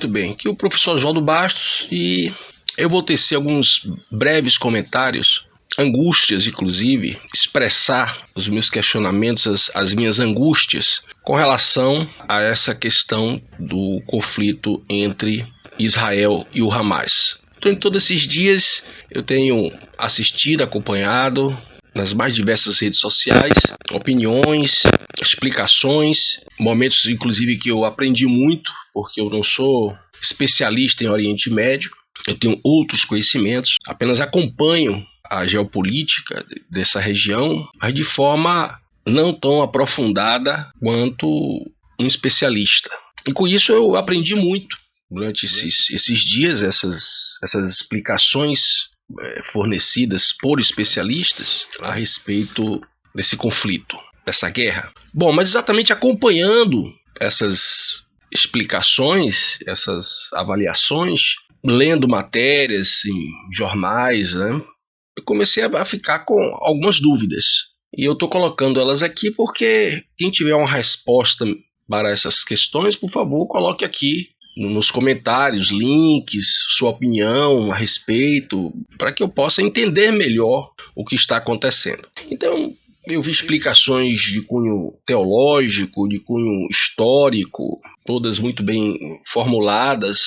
Muito bem, aqui é o professor Oswaldo Bastos e eu vou tecer alguns breves comentários, angústias inclusive, expressar os meus questionamentos, as minhas angústias com relação a essa questão do conflito entre Israel e o Hamas. Então, em todos esses dias eu tenho assistido, acompanhado nas mais diversas redes sociais, opiniões, explicações, momentos inclusive que eu aprendi muito, porque eu não sou especialista em Oriente Médio, eu tenho outros conhecimentos, apenas acompanho a geopolítica dessa região, mas de forma não tão aprofundada quanto um especialista. E com isso eu aprendi muito durante esses dias, essas explicações fornecidas por especialistas a respeito desse conflito, dessa guerra. Bom, mas exatamente acompanhando essas explicações, essas avaliações, lendo matérias em jornais, né, eu comecei a ficar com algumas dúvidas. E eu estou colocando elas aqui porque quem tiver uma resposta para essas questões, por favor, coloque aqui nos comentários, links, sua opinião a respeito, para que eu possa entender melhor o que está acontecendo. Então, eu vi explicações de cunho teológico, de cunho histórico, todas muito bem formuladas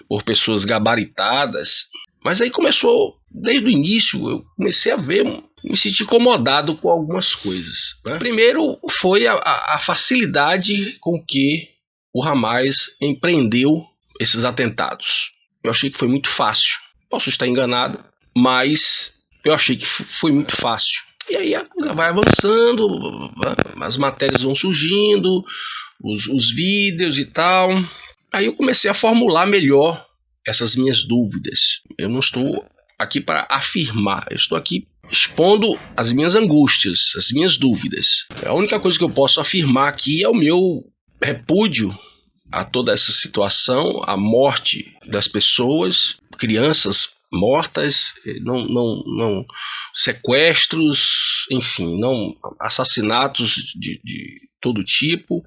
por pessoas gabaritadas, mas aí começou, desde o início, eu comecei a ver, me senti incomodado com algumas coisas, né? Primeiro foi a facilidade com que o Hamas empreendeu esses atentados. Eu achei que foi muito fácil. Posso estar enganado, mas eu achei que foi muito fácil. E aí a coisa vai avançando, as matérias vão surgindo, os vídeos e tal. Aí eu comecei a formular melhor essas minhas dúvidas. Eu não estou aqui para afirmar, eu estou aqui expondo as minhas angústias, as minhas dúvidas. A única coisa que eu posso afirmar aqui é o meu repúdio a toda essa situação, a morte das pessoas, crianças mortas, não sequestros, enfim, não assassinatos de todo tipo.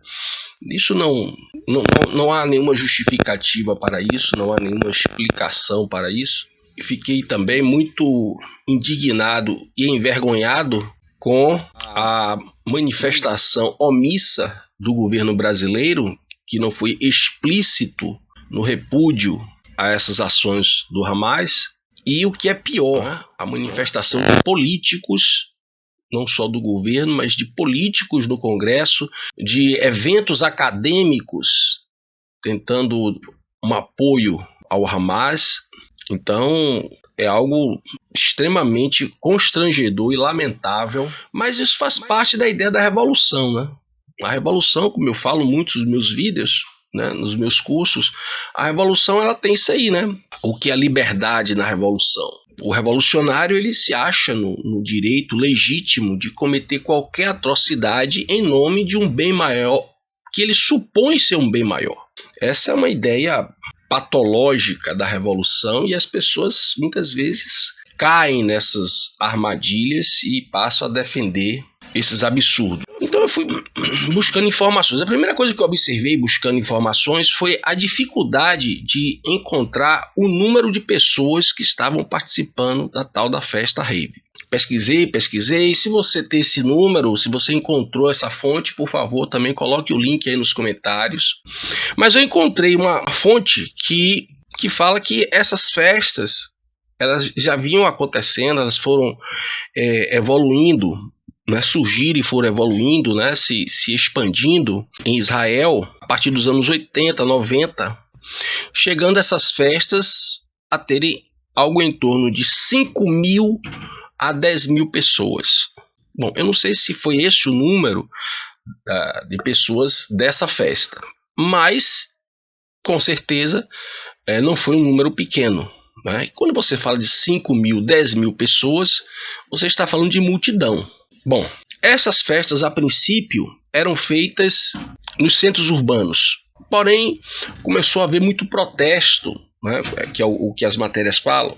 Isso não há nenhuma justificativa para isso, não há nenhuma explicação para isso. E fiquei também muito indignado e envergonhado com a manifestação omissa do governo brasileiro, que não foi explícito no repúdio a essas ações do Hamas, e o que é pior, a manifestação de políticos, não só do governo, mas de políticos no Congresso, de eventos acadêmicos tentando um apoio ao Hamas. Então, é algo extremamente constrangedor e lamentável, mas isso faz parte da ideia da revolução, né? A revolução, como eu falo muito nos meus vídeos, né, nos meus cursos, a revolução ela tem isso aí, né? O que é a liberdade na revolução? O revolucionário ele se acha no direito legítimo de cometer qualquer atrocidade em nome de um bem maior, que ele supõe ser um bem maior. Essa é uma ideia patológica da revolução e as pessoas muitas vezes caem nessas armadilhas e passam a defender esses absurdos. Então eu fui buscando informações. A primeira coisa que eu observei buscando informações foi a dificuldade de encontrar o número de pessoas que estavam participando da tal da festa rave. Pesquisei. Se você tem esse número, se você encontrou essa fonte, por favor, também coloque o link aí nos comentários. Mas eu encontrei uma fonte que fala que essas festas elas já vinham acontecendo, elas foram evoluindo, né, surgiram e foram evoluindo, né, se expandindo em Israel a partir dos anos 80, 90, chegando essas festas a terem algo em torno de 5.000 a 10.000 pessoas. Bom, eu não sei se foi esse o número de pessoas dessa festa, mas com certeza não foi um número pequeno, né? Quando você fala de 5.000, 10.000 pessoas, você está falando de multidão. Bom, essas festas a princípio eram feitas nos centros urbanos, porém começou a haver muito protesto, né, que é o que as matérias falam,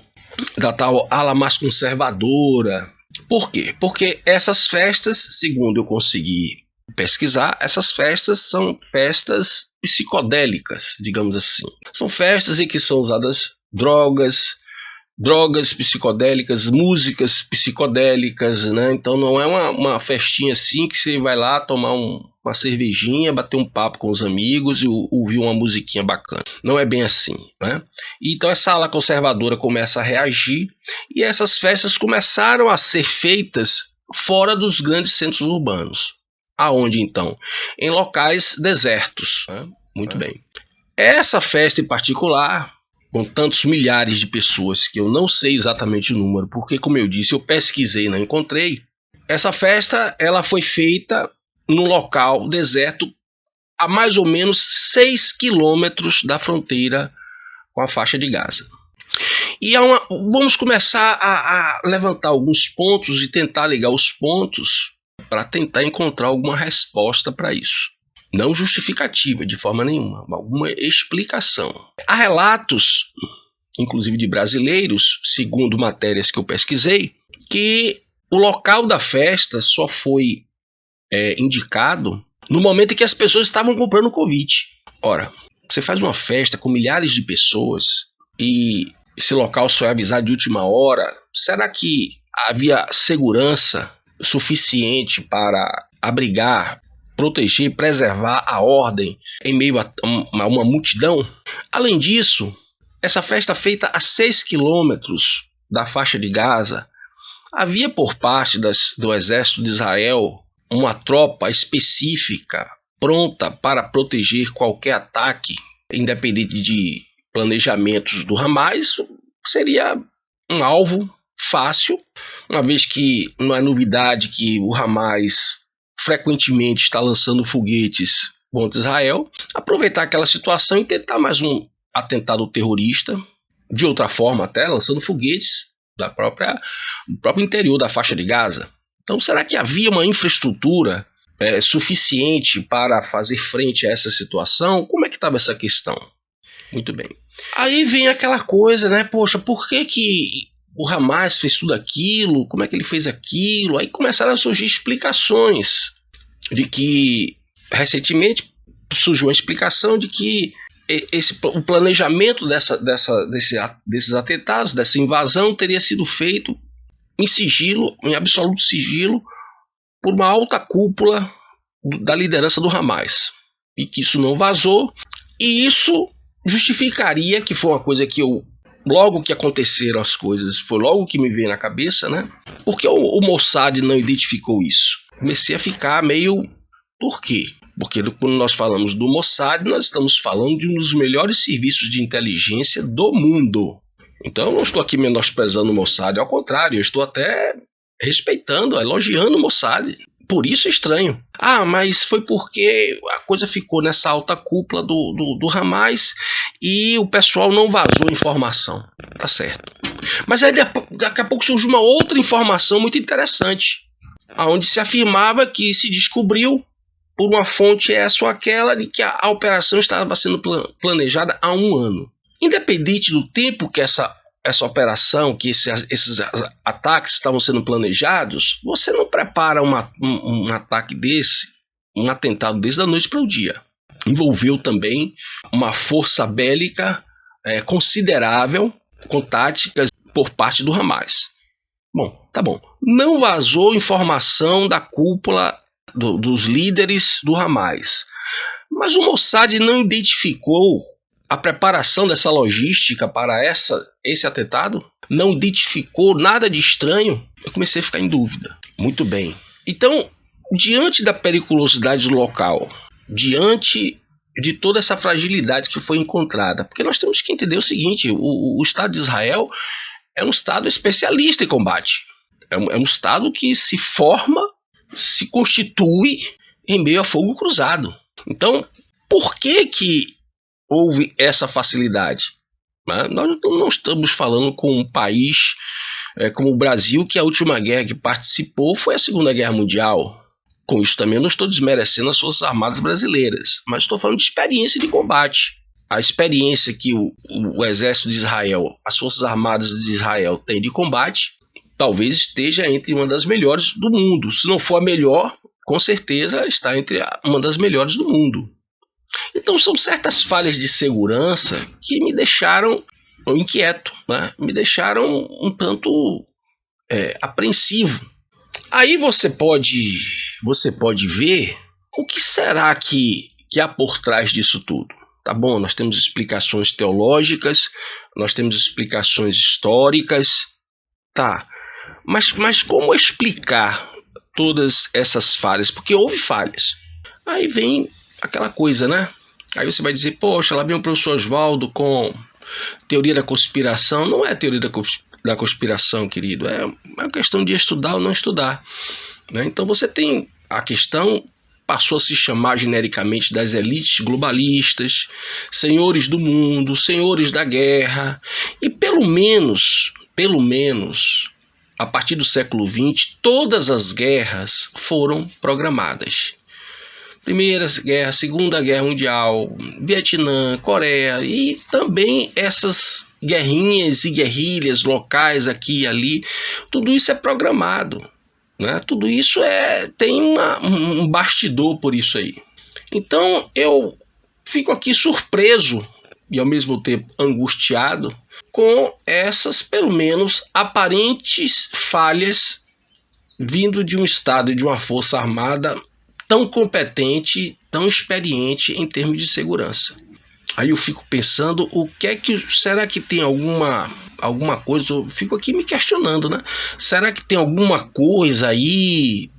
da tal ala mais conservadora. Por quê? Porque essas festas, segundo eu consegui pesquisar, essas festas são festas psicodélicas, digamos assim. São festas em que são usadas drogas psicodélicas, músicas psicodélicas, né? Então não é uma festinha assim que você vai lá tomar uma cervejinha, bater um papo com os amigos e ouvir uma musiquinha bacana. Não é bem assim, né? Então essa ala conservadora começa a reagir e essas festas começaram a ser feitas fora dos grandes centros urbanos. Aonde então? Em locais desertos, né? Muito bem. Essa festa em particular, com tantos milhares de pessoas, que eu não sei exatamente o número, porque, como eu disse, eu pesquisei e não encontrei. Essa festa ela foi feita num local deserto a mais ou menos 6 quilômetros da fronteira com a faixa de Gaza. E vamos começar a levantar alguns pontos e tentar ligar os pontos para tentar encontrar alguma resposta para isso. Não justificativa de forma nenhuma, alguma explicação. Há relatos, inclusive de brasileiros, segundo matérias que eu pesquisei, que o local da festa só foi indicado no momento em que as pessoas estavam comprando convite. Ora, você faz uma festa com milhares de pessoas e esse local só é avisado de última hora, será que havia segurança suficiente para abrigar, proteger, preservar a ordem em meio a uma multidão? Além disso, essa festa feita a 6 quilômetros da faixa de Gaza, havia por parte do exército de Israel uma tropa específica pronta para proteger qualquer ataque, independente de planejamentos do Hamas, seria um alvo fácil, uma vez que não é novidade que o Hamas frequentemente está lançando foguetes contra Israel, aproveitar aquela situação e tentar mais um atentado terrorista, de outra forma até, lançando foguetes do próprio interior da faixa de Gaza. Então, será que havia uma infraestrutura suficiente para fazer frente a essa situação? Como é que estava essa questão? Muito bem. Aí vem aquela coisa, né? Poxa, por que o Hamas fez tudo aquilo? Como é que ele fez aquilo? Aí começaram a surgir explicações de que, recentemente, surgiu uma explicação de que o planejamento desses atentados, dessa invasão, teria sido feito em sigilo, em absoluto sigilo, por uma alta cúpula da liderança do Hamas. E que isso não vazou. E isso justificaria, que foi uma coisa que logo que aconteceram as coisas, foi logo que me veio na cabeça, né? Porque o Mossad não identificou isso. Comecei a ficar meio... Por quê? Porque quando nós falamos do Mossad, nós estamos falando de um dos melhores serviços de inteligência do mundo. Então eu não estou aqui menosprezando o Mossad, ao contrário, eu estou até respeitando, elogiando o Mossad. Por isso é estranho. Ah, mas foi porque a coisa ficou nessa alta cúpula do Hamas e o pessoal não vazou informação. Tá certo. Mas aí daqui a pouco surgiu uma outra informação muito interessante, onde se afirmava que se descobriu por uma fonte essa ou aquela de que a operação estava sendo planejada há 1 ano. Independente do tempo que essa operação, que esses ataques estavam sendo planejados, você não prepara um ataque desse, um atentado desse da noite para o dia. Envolveu também uma força bélica considerável, com táticas por parte do Hamas. Bom, tá bom. Não vazou informação da cúpula dos líderes do Hamas, mas o Mossad não identificou a preparação dessa logística para esse atentado? Não identificou nada de estranho? Eu comecei a ficar em dúvida. Muito bem. Então, diante da periculosidade do local, diante de toda essa fragilidade que foi encontrada, porque nós temos que entender o seguinte, o Estado de Israel é um Estado especialista em combate. É um Estado que se forma, se constitui em meio a fogo cruzado. Então, por que houve essa facilidade? Nós não estamos falando com um país como o Brasil, que a última guerra que participou foi a Segunda Guerra Mundial. Com isso também eu não estou desmerecendo as Forças Armadas brasileiras, mas estou falando de experiência de combate. A experiência que o Exército de Israel, as Forças Armadas de Israel têm de combate, talvez esteja entre uma das melhores do mundo. Se não for a melhor, com certeza está entre uma das melhores do mundo. Então são certas falhas de segurança que me deixaram inquieto, né? Me deixaram um tanto apreensivo. Aí você pode ver o que será que há por trás disso tudo. Tá bom, nós temos explicações teológicas, nós temos explicações históricas, tá. Mas como explicar todas essas falhas? Porque houve falhas. Aí vem aquela coisa, né? Aí você vai dizer, poxa, lá vem o professor Oswaldo com teoria da conspiração. Não é teoria da conspiração, querido. É uma questão de estudar ou não estudar, né? Então você tem a questão, passou a se chamar genericamente das elites globalistas, senhores do mundo, senhores da guerra, e pelo menos, a partir do século XX, todas as guerras foram programadas. Primeira Guerra, Segunda Guerra Mundial, Vietnã, Coreia, e também essas guerrinhas e guerrilhas locais aqui e ali, tudo isso é programado, né? Tudo isso tem um bastidor por isso aí. Então eu fico aqui surpreso e ao mesmo tempo angustiado com essas, pelo menos, aparentes falhas vindo de um Estado e de uma Força Armada tão competente, tão experiente em termos de segurança. Aí eu fico pensando, será que tem alguma coisa? Eu fico aqui me questionando, né? Será que tem alguma coisa aí,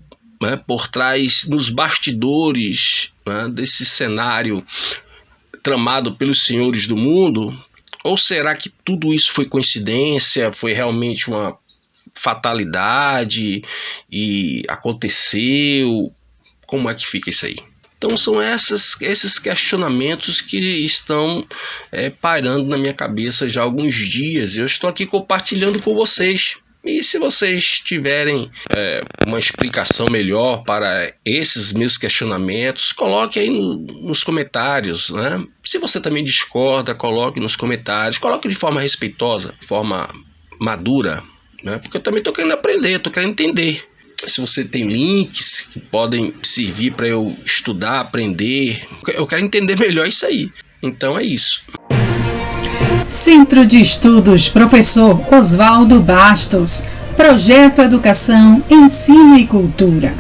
né, por trás, nos bastidores, né, desse cenário tramado pelos senhores do mundo? Ou será que tudo isso foi coincidência, foi realmente uma fatalidade e aconteceu? Como é que fica isso aí? Então são esses questionamentos que estão pairando na minha cabeça já há alguns dias. Eu estou aqui compartilhando com vocês. E se vocês tiverem uma explicação melhor para esses meus questionamentos, coloque aí nos comentários, né? Se você também discorda, coloque nos comentários. Coloque de forma respeitosa, de forma madura, né? Porque eu também estou querendo aprender, estou querendo entender. Se você tem links que podem servir para eu estudar, aprender, eu quero entender melhor isso aí. Então é isso. Centro de Estudos Professor Oswaldo Bastos. Projeto Educação, Ensino e Cultura.